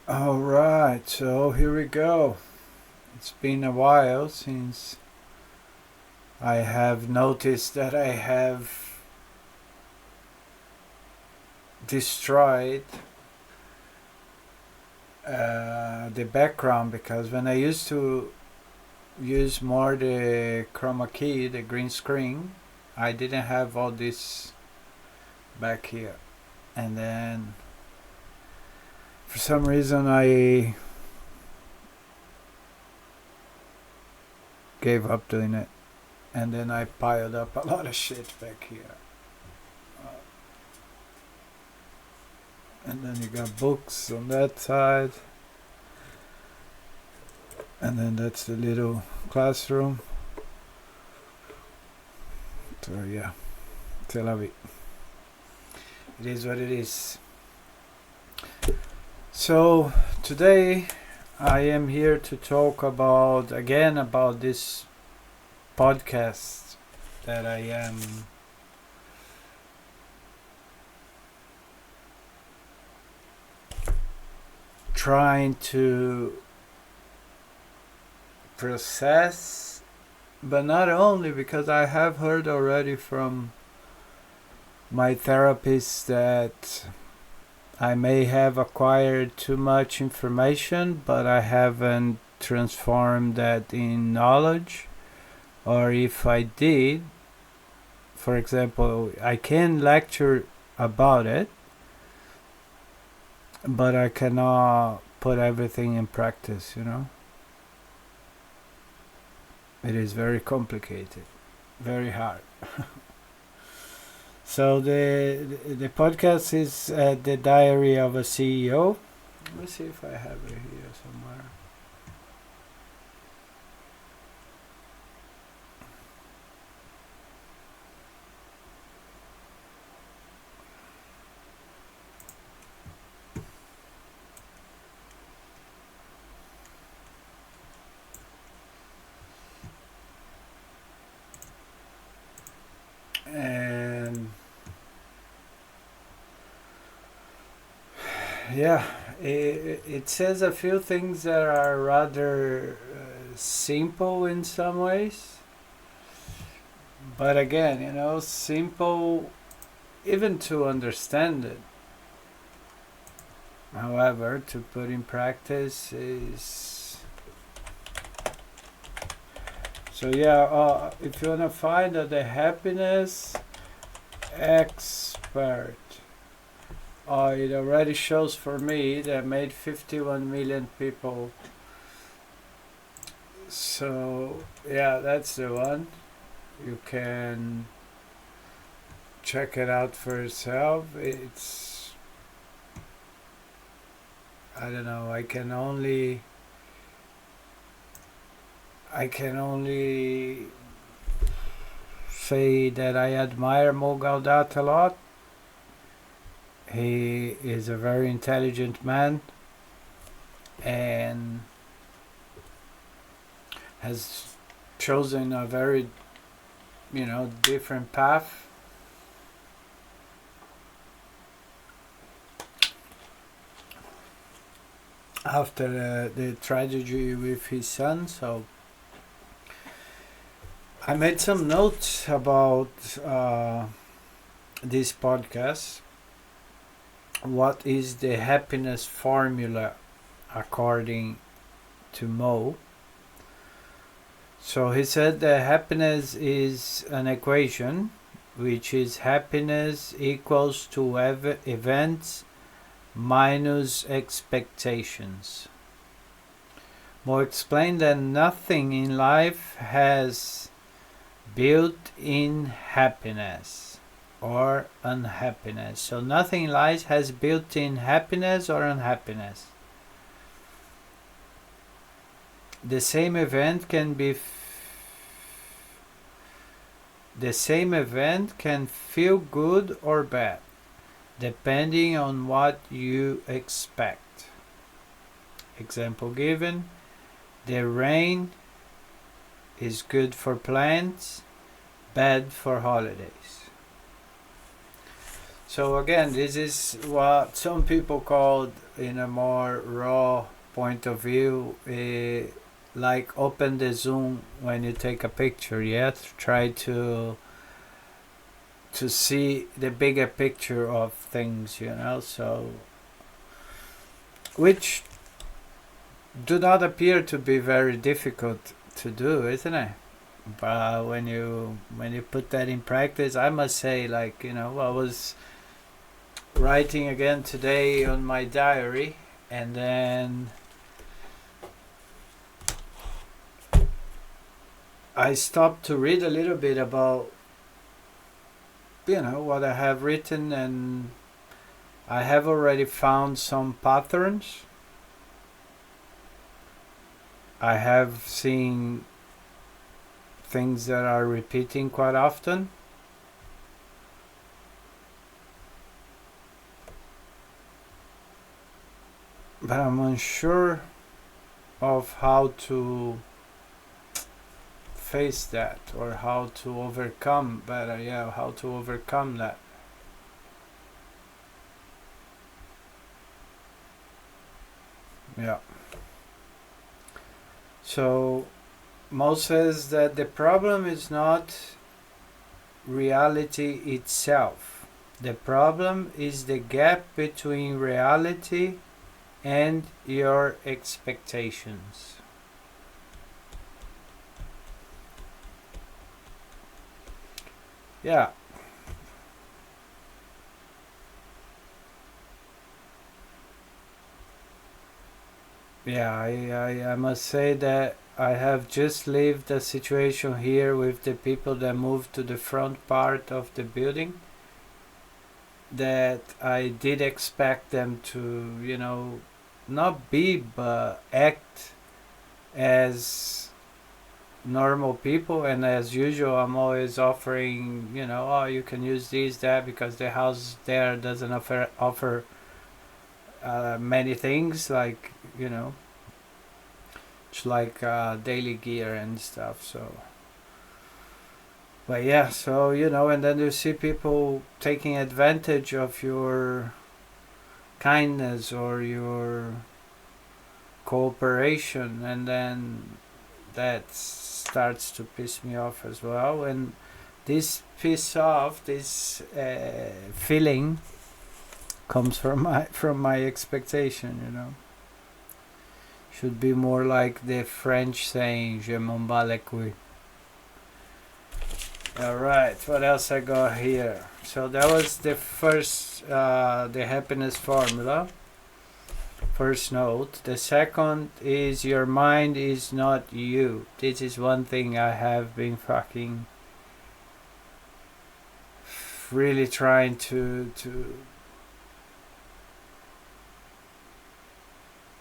Alright, so here we go. It's been a while since I have noticed that I have destroyed the background, because when I used to use more the chroma key, the green screen, I didn't have all this back here, and then for some reason I gave up doing it, and then I piled up a lot of shit back here. And then you got books on that side, and then that's the little classroom. So yeah, c'est la vie. It is what it is. So today I am here to talk about this podcast that I am trying to process, but not only because I have heard already from my therapist that I may have acquired too much information, but I haven't transformed that in knowledge. Or if I did, for example, I can lecture about it, but I cannot put everything in practice, It is very complicated, very hard. So the podcast is the Diary of a CEO. Let me see if I have it here somewhere. And yeah, it says a few things that are rather simple in some ways, but again, simple even to understand it. However, to put in practice is... So yeah, if you want to find the happiness expert, it already shows for me that made 51 million people. So yeah, that's the one. You can check it out for yourself. It's, I don't know, I can only say that I admire Mo Gaudat a lot. He is a very intelligent man and has chosen a very, different path. After the tragedy with his son, so I made some notes about this podcast. What is the happiness formula according to Mo? So he said that happiness is an equation, which is happiness equals to events minus expectations. Mo explained that nothing in life has built-in happiness or unhappiness. So nothing in life has built-in happiness or unhappiness. The same event can feel good or bad, depending on what you expect. Example given: the rain is good for plants, bad for holidays. So again, this is what some people call, in a more raw point of view, like open the zoom when you take a picture. Try to see the bigger picture of things, so which do not appear to be very difficult to do, isn't it? But when you put that in practice, I must say, I was writing again today on my diary, and then I stopped to read a little bit about what I have written, and I have already found some patterns. I have seen things that are repeating quite often. But I'm unsure of how to face that, or how to overcome how to overcome that. So Mo says that the problem is not reality itself. The problem is the gap between reality and your expectations. Yeah. I must say that I have just lived a situation here with the people that moved to the front part of the building, that I did expect them to, not be, but act as normal people. And as usual, I'm always offering, you can use this, that, because the house there doesn't offer many things, like, it's like daily gear and stuff. So, but yeah, so and then you see people taking advantage of your kindness or your cooperation, and then that starts to piss me off as well. And this feeling comes from my expectation. Should be more like the French saying, "Je m'en bats les couilles." Alright, what else I got here? So that was the first, the happiness formula. First note. The second is, your mind is not you. This is one thing I have been fucking really trying to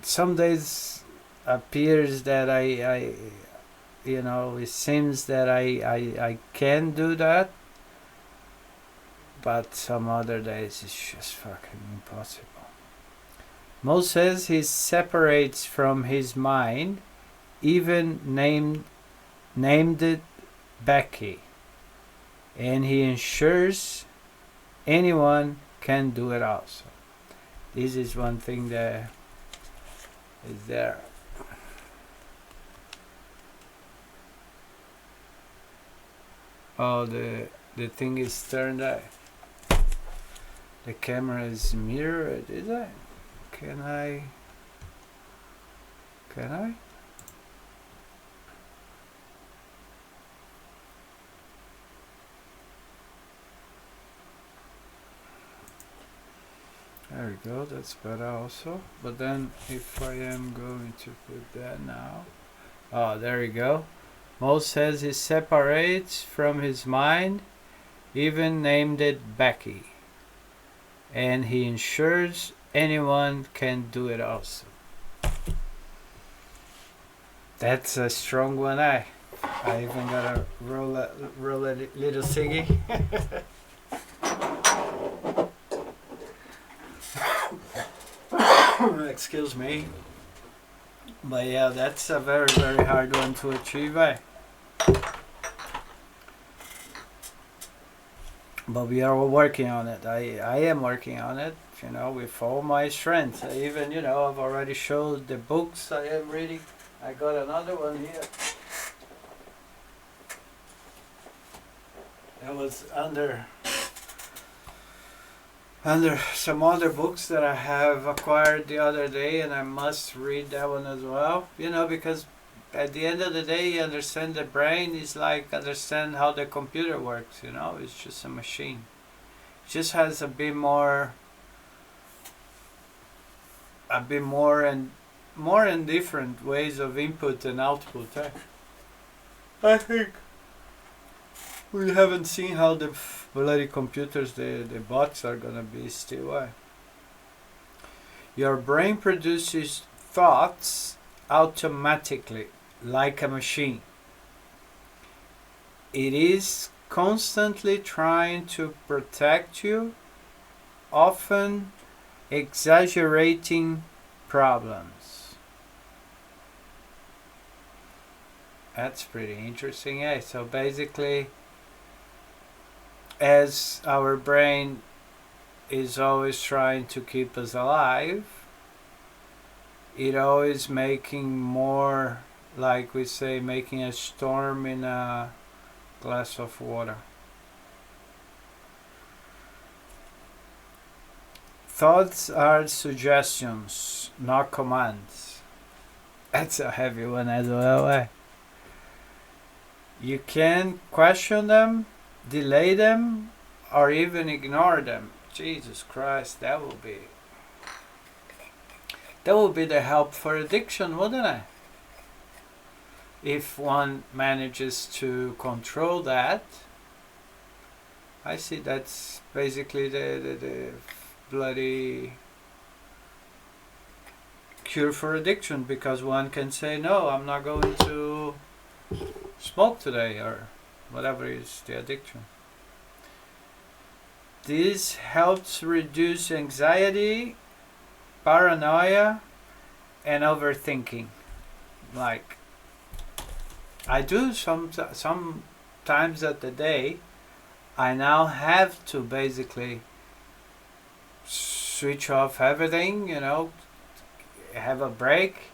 some days appears that I it seems that I can do that, but some other days it's just fucking impossible. Mo says he separates from his mind, even named it Becky, and he ensures anyone can do it also. This is one thing that is there. Oh, the thing is turned out. The camera is mirrored, is it? Can I? There we go, that's better also. But then if I am going to put that now. Oh, there we go. Mo says he separates from his mind, even named it Becky, and he ensures anyone can do it also. That's a strong one, I even gotta roll a little ciggy. Excuse me. But yeah, that's a very, very hard one to achieve, But we are all working on it. I am working on it, with all my strength. Even, I've already showed the books I am reading. I got another one here. That was under some other books that I have acquired the other day, and I must read that one as well. Because at the end of the day, you understand the brain is like understand how the computer works. It's just a machine. It just has a bit more and different ways of input and output. I think we haven't seen how the bloody computers, the bots are gonna be still. Your brain produces thoughts automatically, like a machine. It is constantly trying to protect you, often exaggerating problems. That's pretty interesting, So basically, as our brain is always trying to keep us alive, it always making more, like we say, making a storm in a glass of water. Thoughts are suggestions, not commands. That's a heavy one as well. You can question them, delay them, or even ignore them. Jesus Christ, that will be the help for addiction, wouldn't it? If one manages to control that. I see that's basically the bloody cure for addiction, because one can say, no, I'm not going to smoke today, or whatever is the addiction. This helps reduce anxiety, paranoia, and overthinking. Like, I do sometimes at the day, I now have to basically switch off everything, have a break,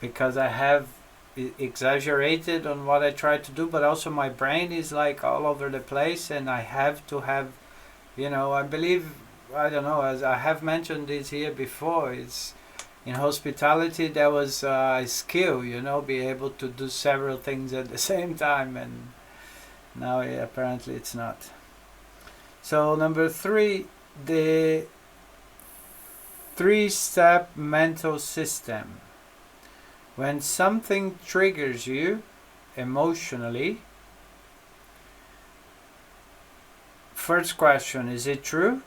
because I have exaggerated on what I try to do, but also my brain is like all over the place, and I have to have, I believe, I don't know, as I have mentioned this here before, it's in hospitality there was a skill, be able to do several things at the same time, and now apparently it's not. So number 3, the 3-step mental system. When something triggers you emotionally, first question, is it true?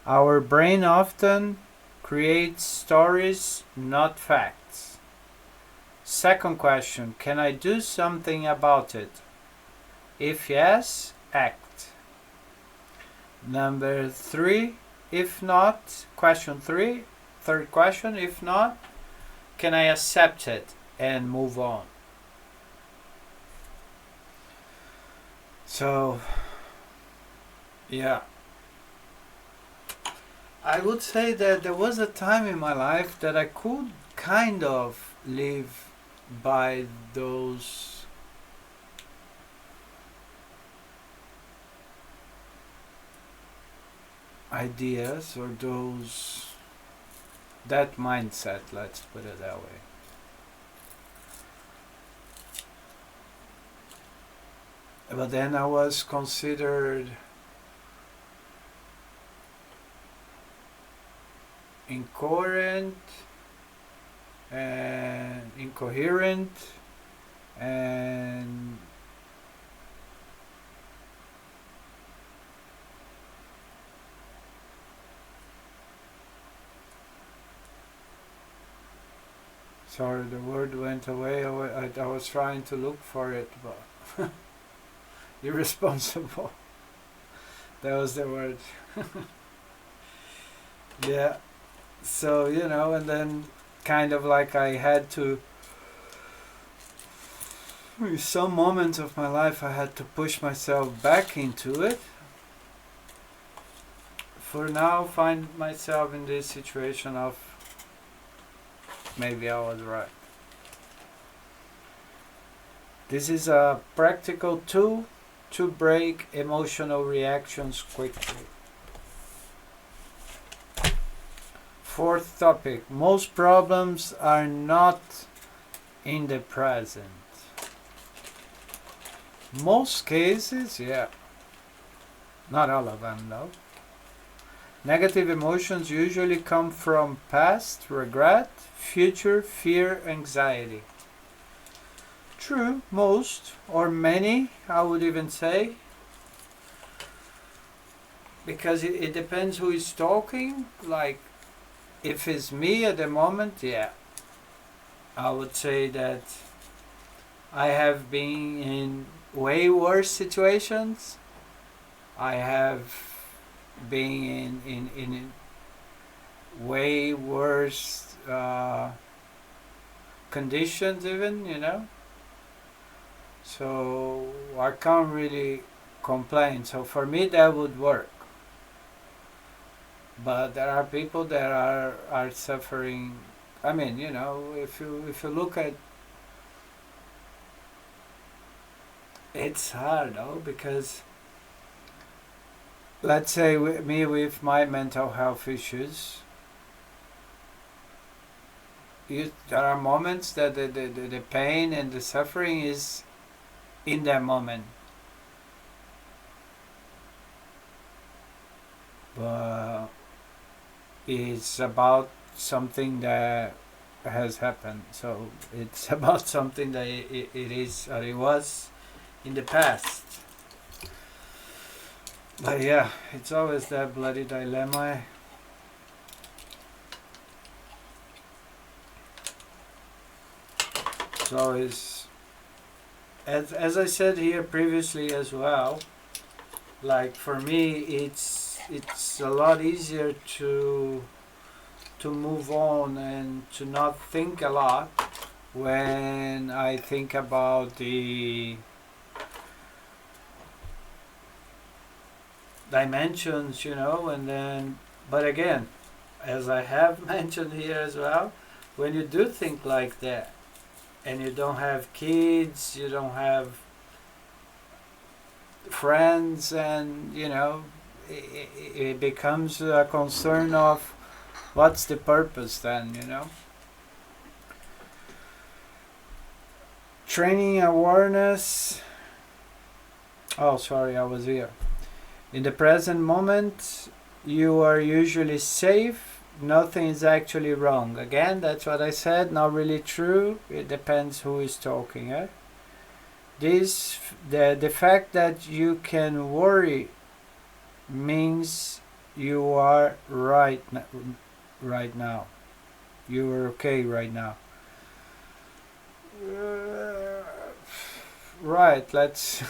Our brain often creates stories, not facts. Second question, can I do something about it? If yes, act. Number 3, if not, question 3, third question, if not, can I accept it and move on? So, yeah. I would say that there was a time in my life that I could kind of live by those ideas, or that mindset, let's put it that way. But then I was considered incoherent and sorry, the word went away. I was trying to look for it, but irresponsible. That was the word. Yeah. So, and then kind of like I had to In some moments of my life I had to push myself back into it. For now, find myself in this situation of maybe I was right. This is a practical tool to break emotional reactions quickly. Fourth topic. Most problems are not in the present. Most cases, yeah. Not all of them, though. Negative emotions usually come from past, regret, future, fear, anxiety. True, most, or many, I would even say. Because it depends who is talking. Like, if it's me at the moment, yeah. I would say that I have been in way worse situations. I have been in way worse conditions even, you know. So I can't really complain. So for me that would work. But there are people that are suffering. I mean, you know, if you look at, it's hard though, because let's say me with my mental health issues, there are moments that the pain and the suffering is in that moment. But it's about something that has happened. So it's about something that it is or it was in the past. But yeah, it's always that bloody dilemma. It's always, as I said here previously as well, like for me it's a lot easier to move on and to not think a lot when I think about the dimensions, you know, and then, but again, as I have mentioned here as well, when you do think like that and you don't have kids, you don't have friends, and you know, it becomes a concern of what's the purpose then, you know. Training awareness. Oh, sorry, I was here. In the present moment, you are usually safe. Nothing is actually wrong. Again, that's what I said. Not really true. It depends who is talking. Eh? The fact that you can worry means you are right now. You are okay right now. Right. Let's.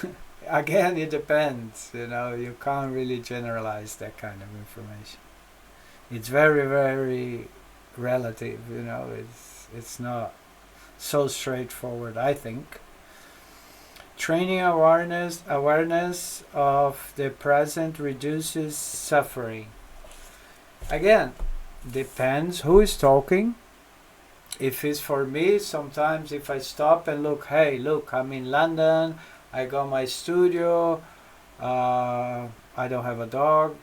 Again, it depends. You know, you can't really generalize that kind of information. It's very, very relative. You know, it's not so straightforward, I think. Training awareness of the present reduces suffering. Again, depends who is talking. If it's for me, sometimes if I stop and look, hey, look, I'm in London, I got my studio, I don't have a dog,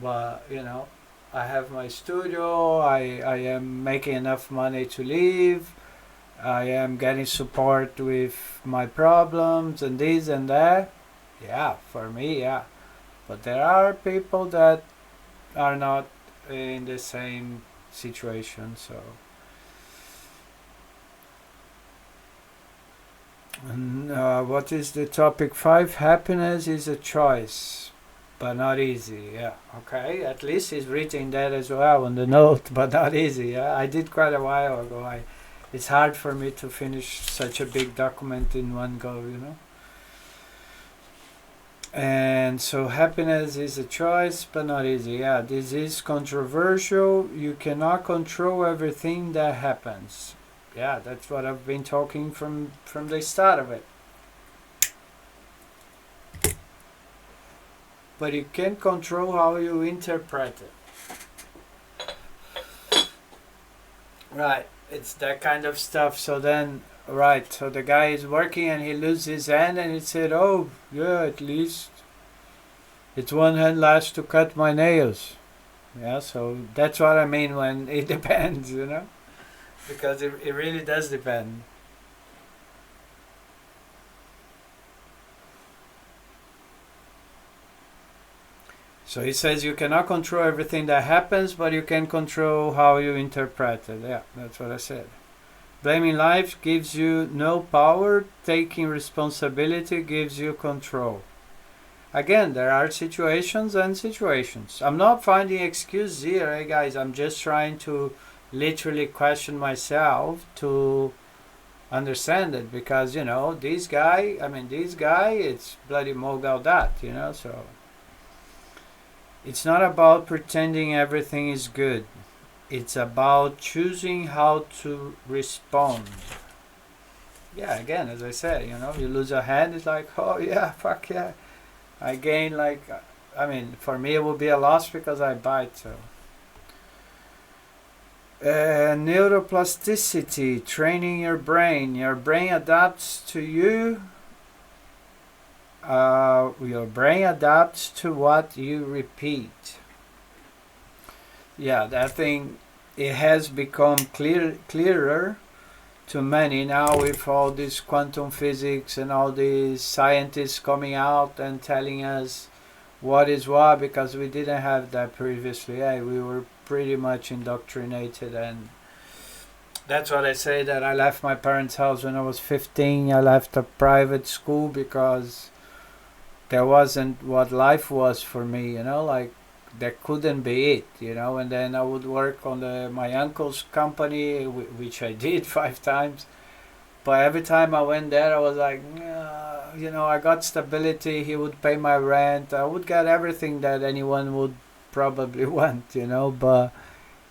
but you know, I have my studio, I am making enough money to live, I am getting support with my problems and this and that. Yeah, for me, yeah. But there are people that are not in the same situation, so. And, what is the topic 5? Happiness is a choice, but not easy. Yeah, okay. At least he's written that as well on the note, but not easy. Yeah, I did quite a while ago. It's hard for me to finish such a big document in one go, you know. And so happiness is a choice, but not easy. Yeah, this is controversial. You cannot control everything that happens. Yeah, that's what I've been talking from the start of it. but you can't control how you interpret it. Right, it's that kind of stuff. So then, right, so the guy is working and he loses his hand and he said, oh, yeah, at least it's one hand less to cut my nails. Yeah, so that's what I mean when it depends, you know? Because it really does depend. So he says you cannot control everything that happens, but you can control how you interpret it. Yeah, that's what I said. Blaming life gives you no power. Taking responsibility gives you control. Again, there are situations and situations. I'm not finding excuses here, hey guys. I'm just trying to literally question myself to understand it, because, you know, this guy, it's bloody mogul that, you know, so it's not about pretending everything is good. It's about choosing how to respond. Yeah, again, as I said, you know, you lose a hand, it's like, oh yeah, fuck yeah. I gain, like, for me it would be a loss because I bite, so. Neuroplasticity, training your brain. Your brain adapts to you. Your brain adapts to what you repeat. Yeah, that thing, it has become clearer to many now with all this quantum physics and all these scientists coming out and telling us what is what, because we didn't have that previously. Yeah, we were pretty much indoctrinated, and that's what I say, that I left my parents' house when I was 15. I left a private school because there wasn't what life was for me, you know, like that couldn't be it, you know. And then I would work on my uncle's company, which I did 5 times. But every time I went there, I was like, you know, I got stability. He would pay my rent. I would get everything that anyone would probably want, you know. But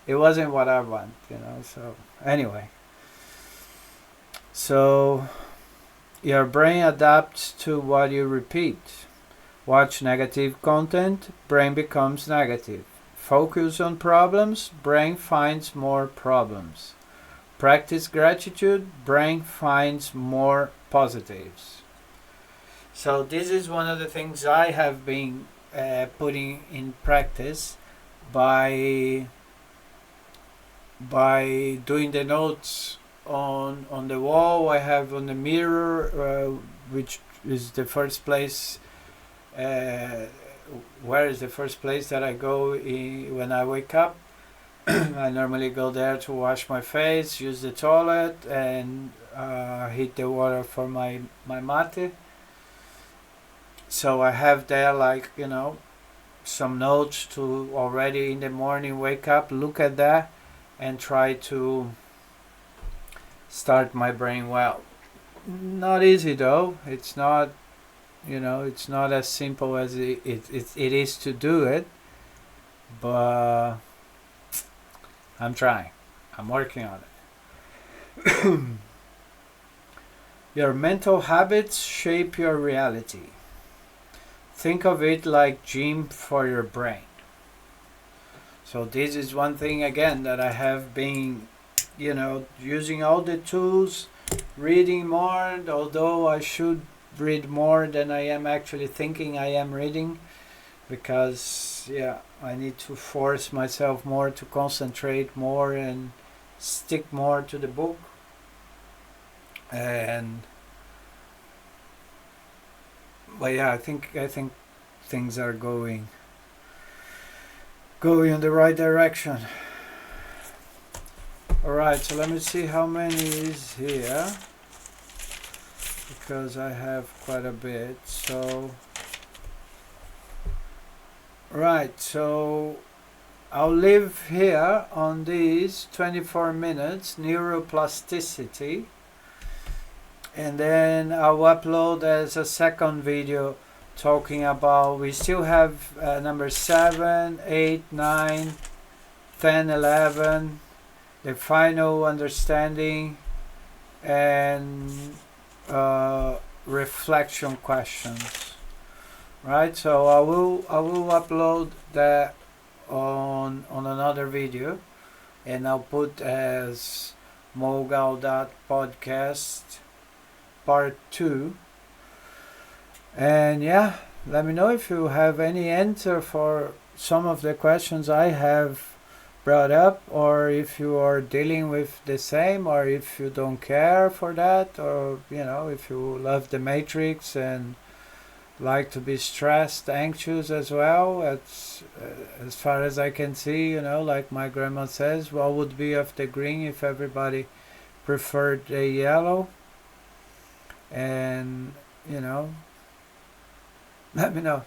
it wasn't what I want, you know. So anyway, so your brain adapts to what you repeat. Watch negative content, brain becomes negative. Focus on problems, brain finds more problems. Practice gratitude, brain finds more positives. So this is one of the things I have been putting in practice by doing the notes on the wall. I have on the mirror, which is the first place. Where is the first place that I go when I wake up? I normally go there to wash my face, use the toilet, and heat the water for my mate. So I have there, like, you know, some notes to already in the morning wake up, look at that, and try to start my brain well. Not easy though. It's not, you know, it's not as simple as it is to do it, but I'm trying. I'm working on it. Your mental habits shape your reality. Think of it like gym for your brain. So this is one thing, again, that I have been, you know, using all the tools, reading more, although I should read more than I am actually thinking I am reading, because yeah, I need to force myself more to concentrate more and stick more to the book. And but yeah, I think things are going in the right direction. Alright, so let me see how many is here, because I have quite a bit. So right, so I'll leave here on these 24 minutes, neuroplasticity, and then I'll upload as a second video talking about, we still have number 7, 8, 9, 10, 11, the final understanding, and reflection questions. right? So I will upload that on another video, and I'll put as mogal.podcast part 2. And yeah, let me know if you have any answer for some of the questions I have brought up, or if you are dealing with the same, or if you don't care for that, or if you love the Matrix and like to be stressed, anxious as well. As far as I can see, like my grandma says, what would be of the green if everybody preferred the yellow? And let me know.